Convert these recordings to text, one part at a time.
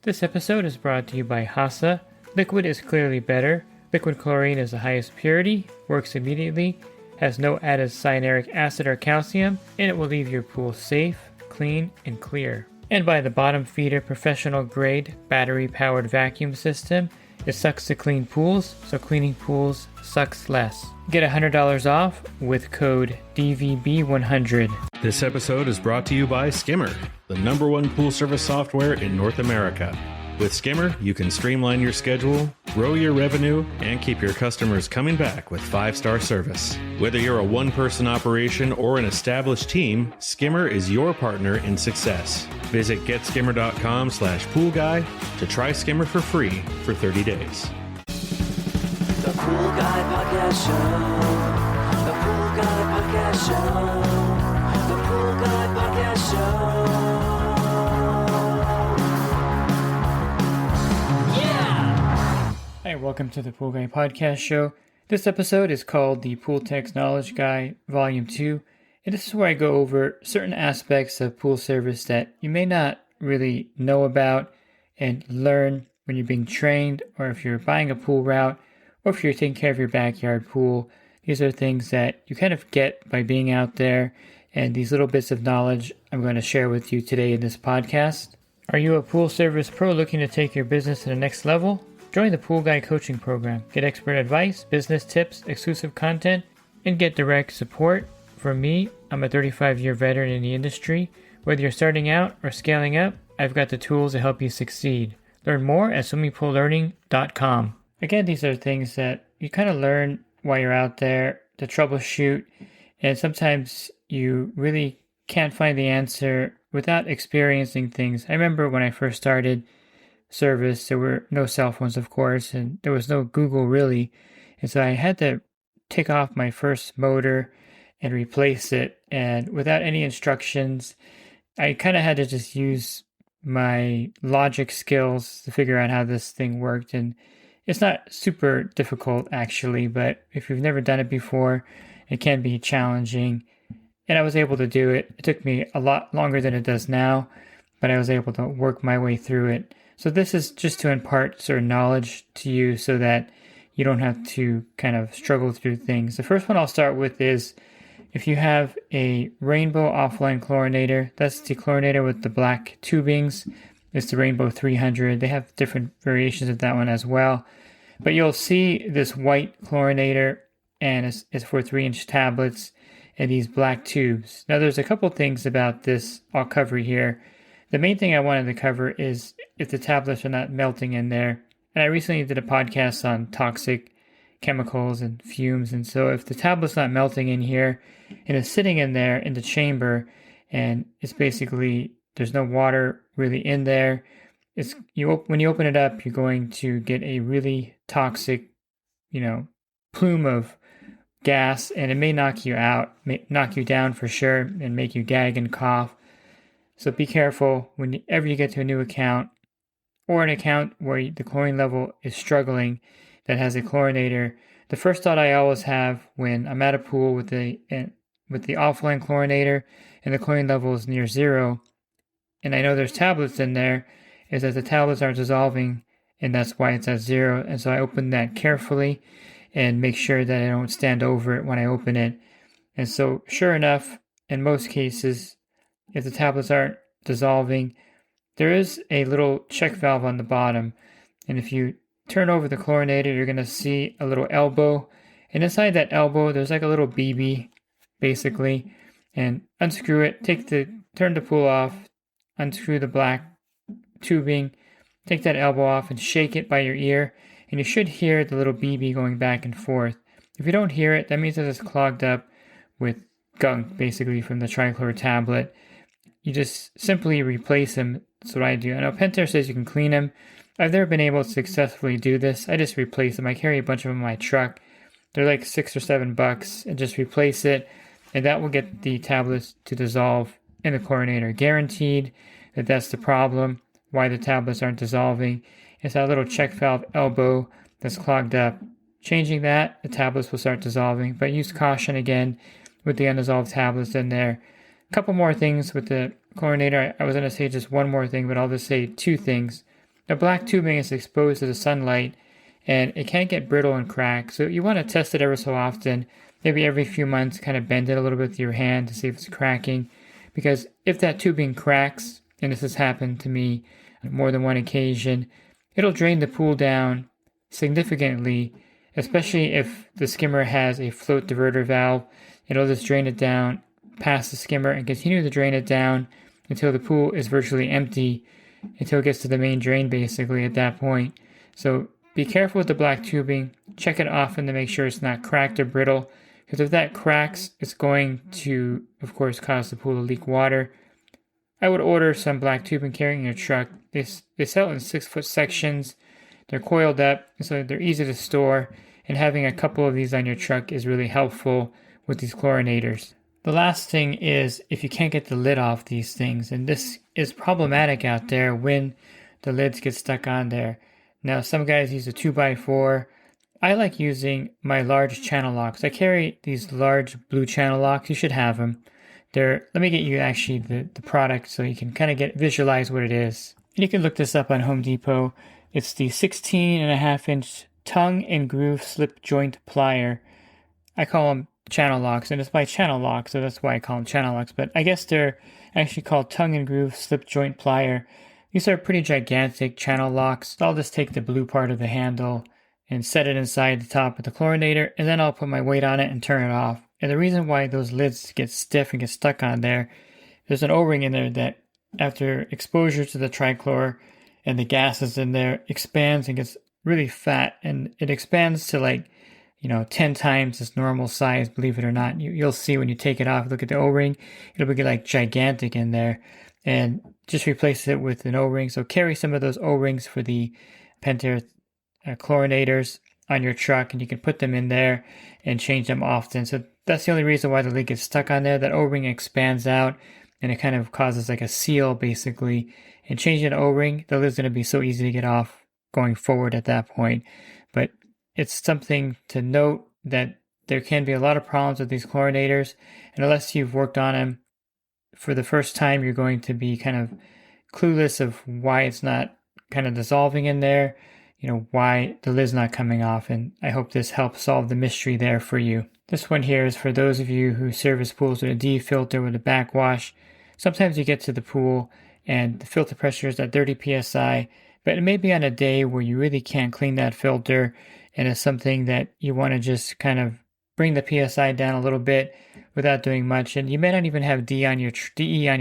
This episode is brought to you by Hasa. Liquid is clearly better. Liquid chlorine is the highest purity, works immediately, has no added cyanuric acid or calcium, and it will leave your pool safe, clean, and clear. And by the bottom feeder professional grade battery powered vacuum system. It sucks to clean pools, so cleaning pools sucks less. Get $100 off with code DVB100. This episode is brought to you by Skimmer, the #1 pool service software in North America. With Skimmer, you can streamline your schedule, grow your revenue, and keep your customers coming back with 5-star service. Whether you're a one-person operation or an established team, Skimmer is your partner in success. Visit getskimmer.com/poolguy to try Skimmer for free for 30 days. The Pool Guy Podcast Show. The Pool Guy Podcast Show. The Pool Guy Podcast Show. Hi, welcome to the Pool Guy Podcast Show. This episode is called the Pool Tech's Knowledge Guy, Volume 2, and this is where I go over certain aspects of pool service that you may not really know about and learn when you're being trained, or if you're buying a pool route, or if you're taking care of your backyard pool. These are things that you kind of get by being out there, and these little bits of knowledge I'm going to share with you today in this podcast. Are you a pool service pro looking to take your business to the next level? Join the Pool Guy Coaching Program. Get expert advice, business tips, exclusive content, and get direct support from me. I'm a 35-year veteran in the industry. Whether you're starting out or scaling up, I've got the tools to help you succeed. Learn more at swimmingpoollearning.com. Again, these are things that you kind of learn while you're out there to troubleshoot, and sometimes you really can't find the answer without experiencing things. I remember when I first started service, there were no cell phones, of course, and there was no Google really, and so I had to take off my first motor and replace it, and without any instructions, I kind of had to just use my logic skills to figure out how this thing worked. And it's not super difficult actually, but if you've never done it before, it can be challenging, and I was able to do it. It took me a lot longer than it does now, but I was able to work my way through it. So this is just to impart certain knowledge to you so that you don't have to kind of struggle through things. The first one I'll start with is if you have a rainbow offline chlorinator, that's the chlorinator with the black tubings. It's the Rainbow 300. They have different variations of that one as well. But you'll see this white chlorinator, and it's for 3-inch tablets and these black tubes. Now there's a couple things about this I'll cover here. The main thing I wanted to cover is if the tablets are not melting in there. And I recently did a podcast on toxic chemicals and fumes. And so if the tablet's not melting in here and it's sitting in there in the chamber, and it's basically, there's no water really in there, when you open it up, you're going to get a really toxic, plume of gas, and it may knock you out, may knock you down for sure, and make you gag and cough. So be careful whenever you get to a new account, or an account where the chlorine level is struggling that has a chlorinator. The first thought I always have when I'm at a pool with the offline chlorinator and the chlorine level is near zero, and I know there's tablets in there, is that the tablets aren't dissolving, and that's why it's at zero. And so I open that carefully and make sure that I don't stand over it when I open it. And so sure enough, in most cases, if the tablets aren't dissolving, there is a little check valve on the bottom. And if you turn over the chlorinator, you're going to see a little elbow. And inside that elbow, there's like a little BB, basically. And unscrew it, turn the pool off, unscrew the black tubing, take that elbow off and shake it by your ear. And you should hear the little BB going back and forth. If you don't hear it, that means that it's clogged up with gunk, basically, from the trichlor tablet. You just simply replace them. That's what I do. I know Pentair says you can clean them. I've never been able to successfully do this. I just replace them. I carry a bunch of them in my truck. They're like $6 or $7 and just replace it. And that will get the tablets to dissolve in the chlorinator. Guaranteed that that's the problem, why the tablets aren't dissolving. It's that little check valve elbow that's clogged up. Changing that, the tablets will start dissolving. But use caution again with the undissolved tablets in there. A couple more things with the chlorinator. I was going to say just one more thing, but I'll just say two things. the black tubing is exposed to the sunlight and it can get brittle and crack. So you want to test it ever so often, maybe every few months, kind of bend it a little bit with your hand to see if it's cracking. Because if that tubing cracks, and this has happened to me on more than one occasion, it'll drain the pool down significantly, especially if the skimmer has a float diverter valve. It'll just drain it down past the skimmer and continue to drain it down until the pool is virtually empty, until it gets to the main drain basically at that point. So be careful with the black tubing. Check it often to make sure it's not cracked or brittle, because if that cracks, it's going to, of course, cause the pool to leak water. I would order some black tubing carrying your truck. They sell in 6-foot sections. They're coiled up, so they're easy to store, and having a couple of these on your truck is really helpful with these chlorinators. The last thing is if you can't get the lid off these things, and this is problematic out there when the lids get stuck on there. Now, some guys use a 2x4. I like using my large channel locks. I carry these large blue channel locks. You should have them. Let me get you actually the product so you can kind of visualize what it is. And you can look this up on Home Depot. It's the 16.5-inch tongue and groove slip joint plier. I call them channel locks, and it's by Channel Lock, so that's why I call them channel locks. But I guess they're actually called tongue and groove slip joint plier. These are pretty gigantic channel locks. I'll just take the blue part of the handle and set it inside the top of the chlorinator, and then I'll put my weight on it and turn it off. And the reason why those lids get stiff and get stuck on there's an O-ring in there that after exposure to the trichlor and the gases in there expands and gets really fat, and it expands to 10 times its normal size, believe it or not. You'll see when you take it off, look at the O-ring, it'll be gigantic in there, and just replace it with an O-ring. So carry some of those O-rings for the Pentair chlorinators on your truck, and you can put them in there and change them often. So that's the only reason why the lid gets stuck on there. That O-ring expands out and it kind of causes a seal basically. And changing an O-ring, the lid's going to be so easy to get off going forward at that point. But it's something to note that there can be a lot of problems with these chlorinators, and unless you've worked on them for the first time, you're going to be kind of clueless of why it's not kind of dissolving in there, why the lid's not coming off. And I hope this helps solve the mystery there for you. This one here is for those of you who service pools with a D filter with a backwash. Sometimes you get to the pool and the filter pressure is at 30 psi, but it may be on a day where you really can't clean that filter, and it's something that you want to just kind of bring the psi down a little bit without doing much. And you may not even have DE on your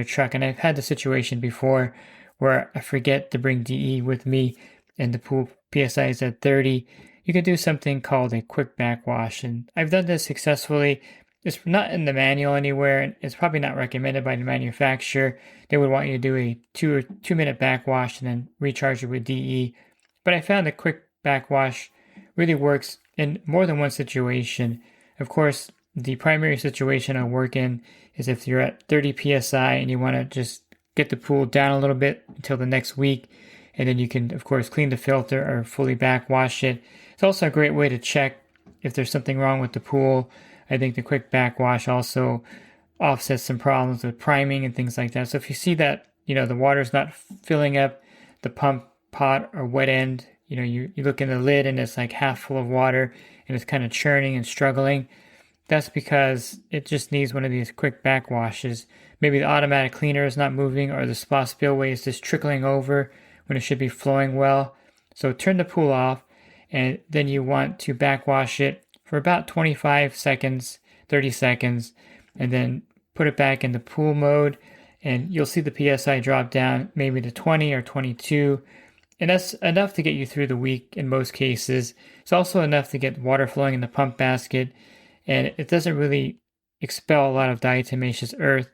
truck. And I've had the situation before where I forget to bring DE with me and the pool psi is at 30. You can do something called a quick backwash, and I've done this successfully. It's not in the manual anywhere, and it's probably not recommended by the manufacturer. They would want you to do a 2-minute backwash and then recharge it with DE. But I found a quick backwash really works in more than one situation. Of course, the primary situation I work in is if you're at 30 psi and you want to just get the pool down a little bit until the next week, and then you can, of course, clean the filter or fully backwash it. It's also a great way to check if there's something wrong with the pool. I think the quick backwash also offsets some problems with priming and things like that. So if you see that, the water's not filling up the pump pot or wet end, you look in the lid and it's half full of water and it's kind of churning and struggling, that's because it just needs one of these quick backwashes. Maybe the automatic cleaner is not moving, or the spa spillway is just trickling over when it should be flowing well. So turn the pool off, and then you want to backwash it for about 25 seconds, 30 seconds, and then put it back in the pool mode, and you'll see the PSI drop down maybe to 20 or 22. And that's enough to get you through the week in most cases. It's also enough to get water flowing in the pump basket, and it doesn't really expel a lot of diatomaceous earth.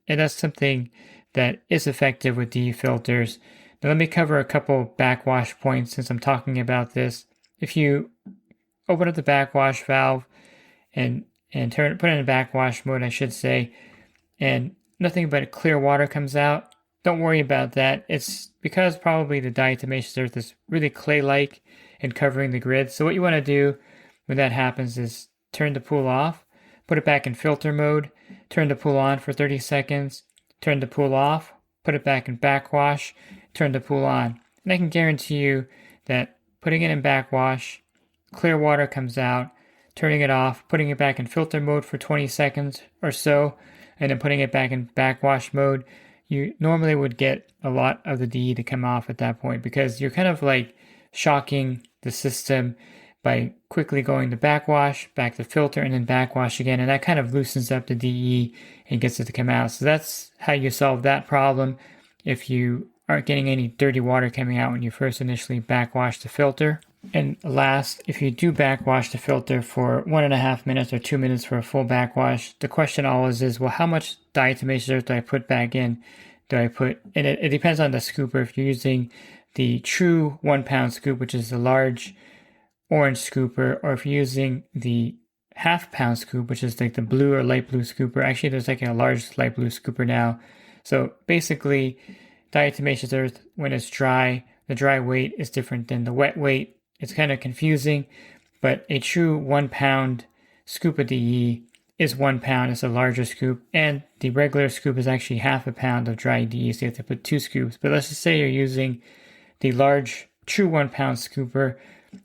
And that's something that is effective with DE filters. Now let me cover a couple backwash points since I'm talking about this. If you open up the backwash valve and put it in backwash mode, I should say, and nothing but clear water comes out, don't worry about that. It's because probably the diatomaceous earth is really clay-like and covering the grid. So what you want to do when that happens is turn the pool off, put it back in filter mode, turn the pool on for 30 seconds, turn the pool off, put it back in backwash, turn the pool on. And I can guarantee you that putting it in backwash, clear water comes out, turning it off, putting it back in filter mode for 20 seconds or so, and then putting it back in backwash mode, you normally would get a lot of the DE to come off at that point, because you're kind of like shocking the system by quickly going to backwash, back to filter, and then backwash again, and that kind of loosens up the DE and gets it to come out. So that's how you solve that problem if you aren't getting any dirty water coming out when you first initially backwash the filter. And last, if you do backwash the filter for 1.5 minutes or 2 minutes for a full backwash, the question always is, well, how much diatomaceous earth do I put back in? And it depends on the scooper. If you're using the true 1 pound scoop, which is the large orange scooper, or if you're using the half pound scoop, which is like the blue or light blue scooper. Actually, there's like a large light blue scooper now. So basically, diatomaceous earth, when it's dry, the dry weight is different than the wet weight. It's kind of confusing, but a true 1 pound scoop of DE is 1 pound. It's a larger scoop, and the regular scoop is actually half a pound of dry DE, so you have to put 2 scoops. But let's just say you're using the large true 1 pound scooper.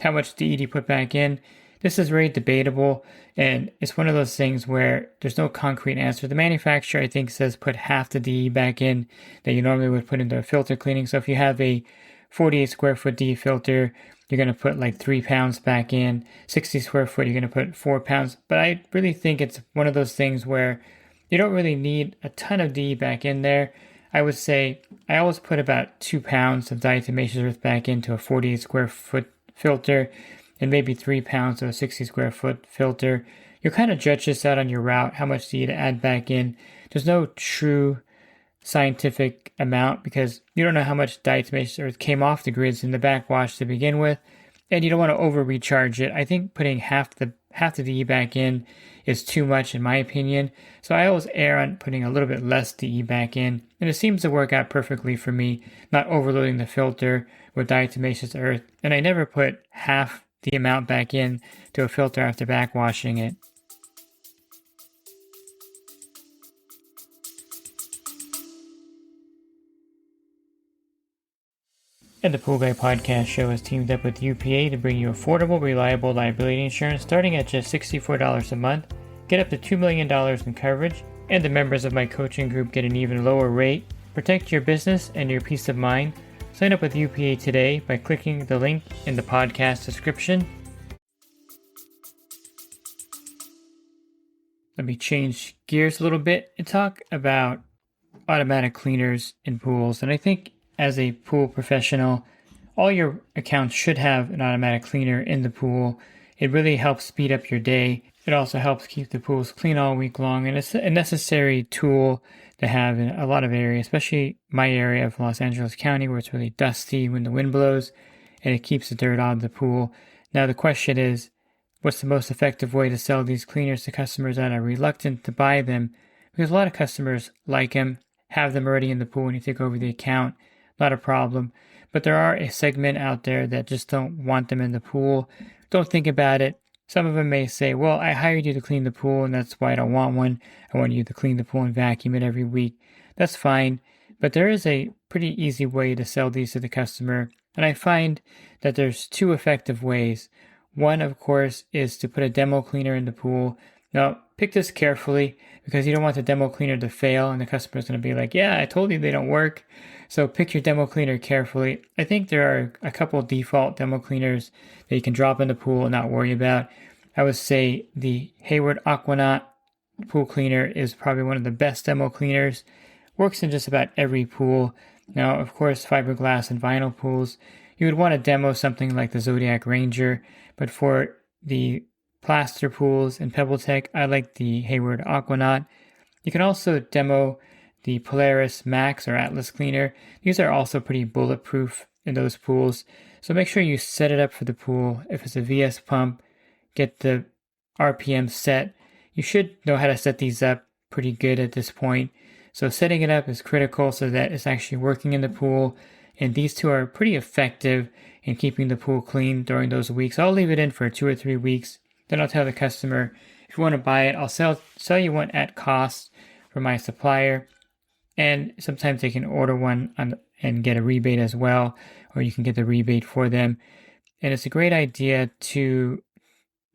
How much DE do you put back in? This is very debatable, and it's one of those things where there's no concrete answer. The manufacturer, I think, says put half the DE back in that you normally would put into a filter cleaning. So if you have a 48 square foot DE filter, you're going to put like 3 pounds back in. 60 square foot, you're going to put 4 pounds. But I really think it's one of those things where you don't really need a ton of DE back in there. I would say I always put about 2 pounds of diatomaceous earth back into a 48 square foot filter, and maybe 3 pounds of a 60 square foot filter. You'll kind of judge this out on your route, how much DE to add back in. There's no true scientific amount because you don't know how much diatomaceous earth came off the grids in the backwash to begin with, and you don't want to over recharge it. I think putting half the DE back in is too much in my opinion, so I always err on putting a little bit less DE back in, and it seems to work out perfectly for me, not overloading the filter with diatomaceous earth, and I never put half the amount back in to a filter after backwashing it. And the Pool Guy Podcast Show has teamed up with UPA to bring you affordable, reliable liability insurance starting at just $64 a month. Get up to $2 million in coverage, and the members of my coaching group get an even lower rate. Protect your business and your peace of mind. Sign up with UPA today by clicking the link in the podcast description. Let me change gears a little bit and talk about automatic cleaners in pools. And I think as a pool professional, all your accounts should have an automatic cleaner in the pool. It really helps speed up your day. It also helps keep the pools clean all week long, and it's a necessary tool to have in a lot of areas, especially my area of Los Angeles County where it's really dusty when the wind blows, and it keeps the dirt out of the pool. Now the question is, what's the most effective way to sell these cleaners to customers that are reluctant to buy them? Because a lot of customers like them, have them already in the pool when you take over the account. Not a problem. But there are a segment out there that just don't want them in the pool. Don't think about it. Some of them may say, well, I hired you to clean the pool and that's why I don't want one. I want you to clean the pool and vacuum it every week. That's fine. But there is a pretty easy way to sell these to the customer. And I find that there's 2 effective ways. One, of course, is to put a demo cleaner in the pool. Now, pick this carefully because you don't want the demo cleaner to fail and the customer's going to be like, yeah, I told you they don't work. So pick your demo cleaner carefully. I think there are a couple of default demo cleaners that you can drop in the pool and not worry about. I would say the Hayward Aquanaut pool cleaner is probably one of the best demo cleaners. Works in just about every pool. Now, of course, fiberglass and vinyl pools, you would want to demo something like the Zodiac Ranger, but for the plaster pools and PebbleTech, I like the Hayward Aquanaut. You can also demo the Polaris Max or Atlas cleaner. These are also pretty bulletproof in those pools. So make sure you set it up for the pool. If it's a VS pump, get the RPM set. You should know how to set these up pretty good at this point. So setting it up is critical so that it's actually working in the pool. And these 2 are pretty effective in keeping the pool clean during those weeks. I'll leave it in for 2 or 3 weeks. Then I'll tell the customer, if you want to buy it, I'll sell you one at cost from my supplier. And sometimes they can order one and get a rebate as well. or you can get the rebate for them. And it's a great idea to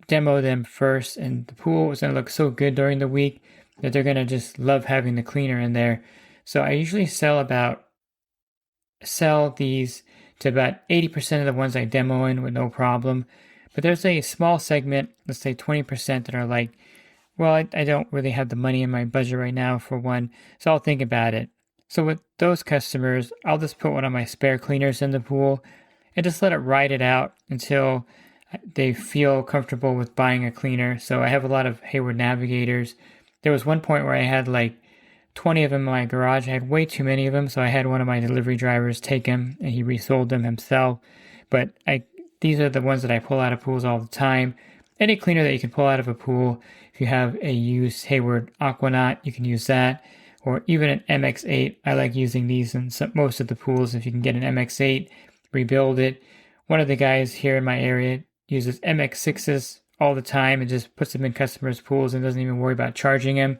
demo them first, and the pool is going to look so good during the week that they're going to just love having the cleaner in there. So I usually sell these to about 80% of the ones I demo in with no problem. But there's a small segment, let's say 20%, that are like, well, I don't really have the money in my budget right now for one, so I'll think about it. So with those customers, I'll just put one of my spare cleaners in the pool and just let it ride it out until they feel comfortable with buying a cleaner. So I have a lot of Hayward Navigators. There was one point where I had like 20 of them in my garage. I had way too many of them, so I had one of my delivery drivers take them and he resold them himself. But these are the ones that I pull out of pools all the time. Any cleaner that you can pull out of a pool, if you have a used Hayward Aquanaut, you can use that. Or even an MX8. I like using these in most of the pools. If you can get an MX8, rebuild it. One of the guys here in my area uses MX6s all the time and just puts them in customers' pools and doesn't even worry about charging them.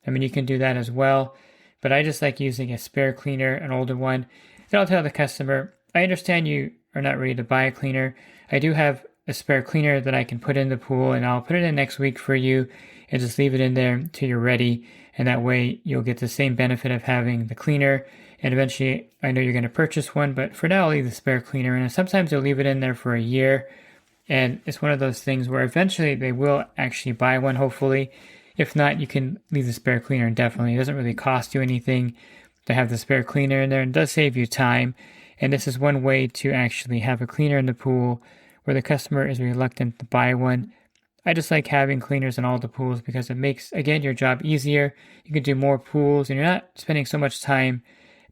I mean, you can do that as well. But I just like using a spare cleaner, an older one. Then I'll tell the customer, I understand you are not ready to buy a cleaner. I do have a spare cleaner that I can put in the pool, and I'll put it in next week for you and just leave it in there until you're ready. And that way you'll get the same benefit of having the cleaner. And eventually, I know you're going to purchase one, but for now I'll leave the spare cleaner in. And sometimes they'll leave it in there for a year. And it's one of those things where eventually they will actually buy one, hopefully. If not, you can leave the spare cleaner indefinitely. It doesn't really cost you anything to have the spare cleaner in there. It does save you time. And this is one way to actually have a cleaner in the pool where the customer is reluctant to buy one. I just like having cleaners in all the pools because it makes, again, your job easier. You can do more pools and you're not spending so much time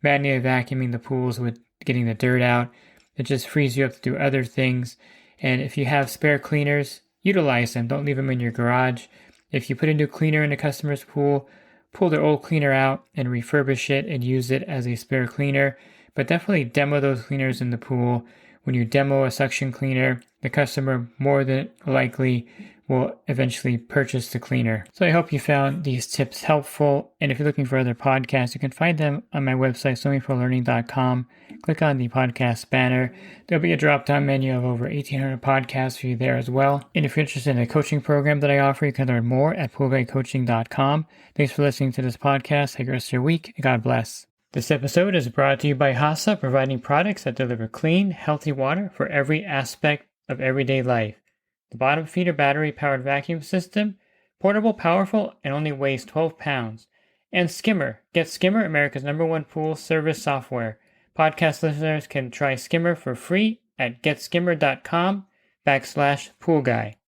manually vacuuming the pools with getting the dirt out. It just frees you up to do other things. And if you have spare cleaners, utilize them. Don't leave them in your garage. If you put a new cleaner in a customer's pool, pull their old cleaner out and refurbish it and use it as a spare cleaner. But definitely demo those cleaners in the pool. When you demo a suction cleaner, the customer more than likely will eventually purchase the cleaner. So I hope you found these tips helpful. And if you're looking for other podcasts, you can find them on my website, swimmingpoollearning.com. Click on the podcast banner. There'll be a drop-down menu of over 1,800 podcasts for you there as well. And if you're interested in a coaching program that I offer, you can learn more at poolguycoaching.com. Thanks for listening to this podcast. Have a great rest of your week. God bless. This episode is brought to you by HASA, providing products that deliver clean, healthy water for every aspect of everyday life. The bottom feeder battery-powered vacuum system, portable, powerful, and only weighs 12 pounds. And Skimmer. Get Skimmer, America's #1 pool service software. Podcast listeners can try Skimmer for free at getskimmer.com/poolguy.